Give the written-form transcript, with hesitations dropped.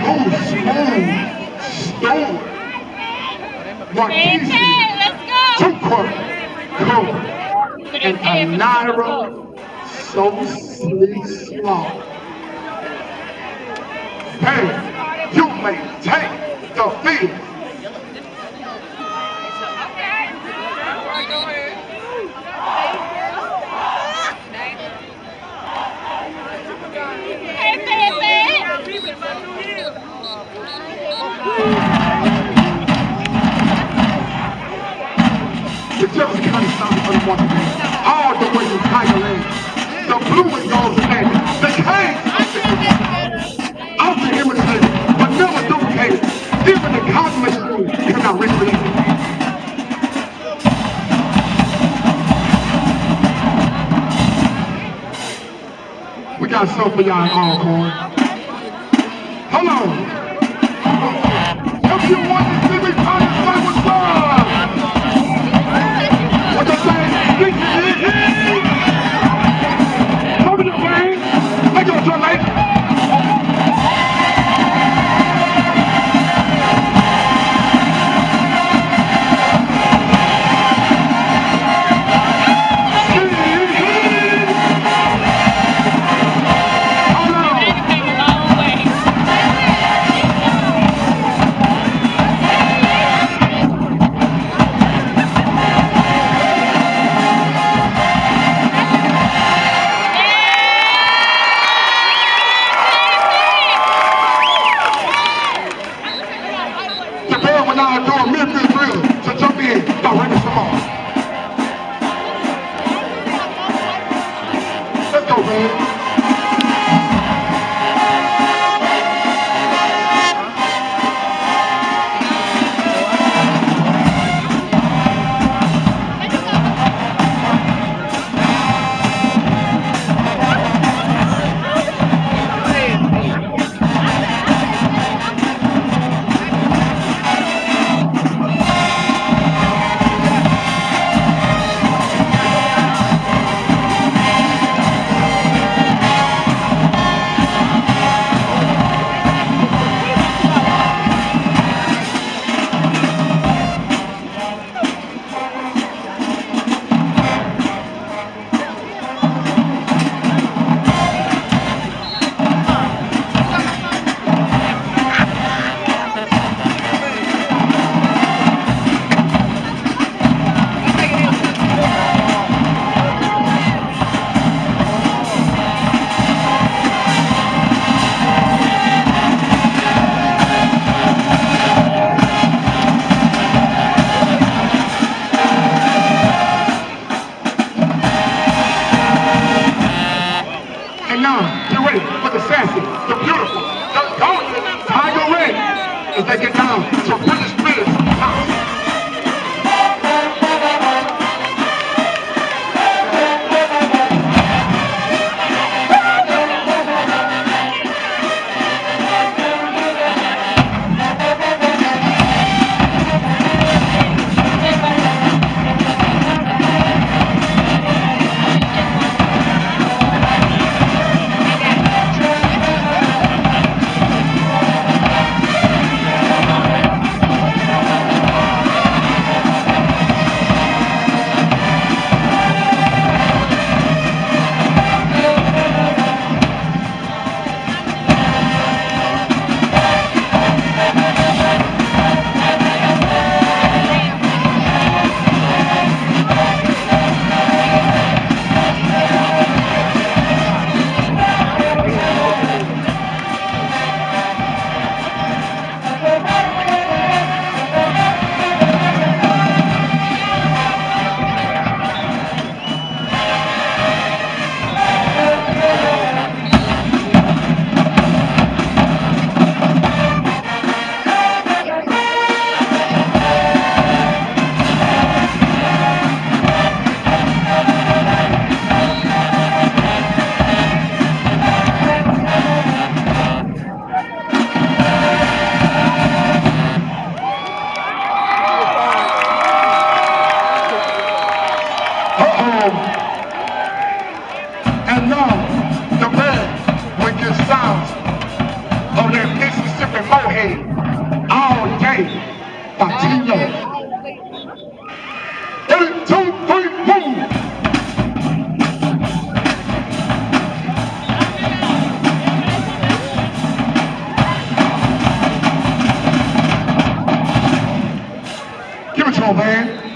Too smooth. Stone. Marquise. Too quick. Cool. And Anira. So sleek small. Hey, you maintain the field. The Jefferson County South for the one all the way to Tiger Lane. The blue and gold standing. The Canes often imitated, but never duplicated. Even the compliment school cannot recreate it. We got something for y'all in Alcorn. Hold on. If you want to see me party, say what's up. What you say? Come in the plane. Make your turn late. Now do a midfield drill to jump in by Randy Simone. Let's go, man. Get ready for the sassy, the beautiful, the golden Tiger Red as they get down to British Spears house. game all day by Tino. 1, 2, 3, move! Give it to him, man.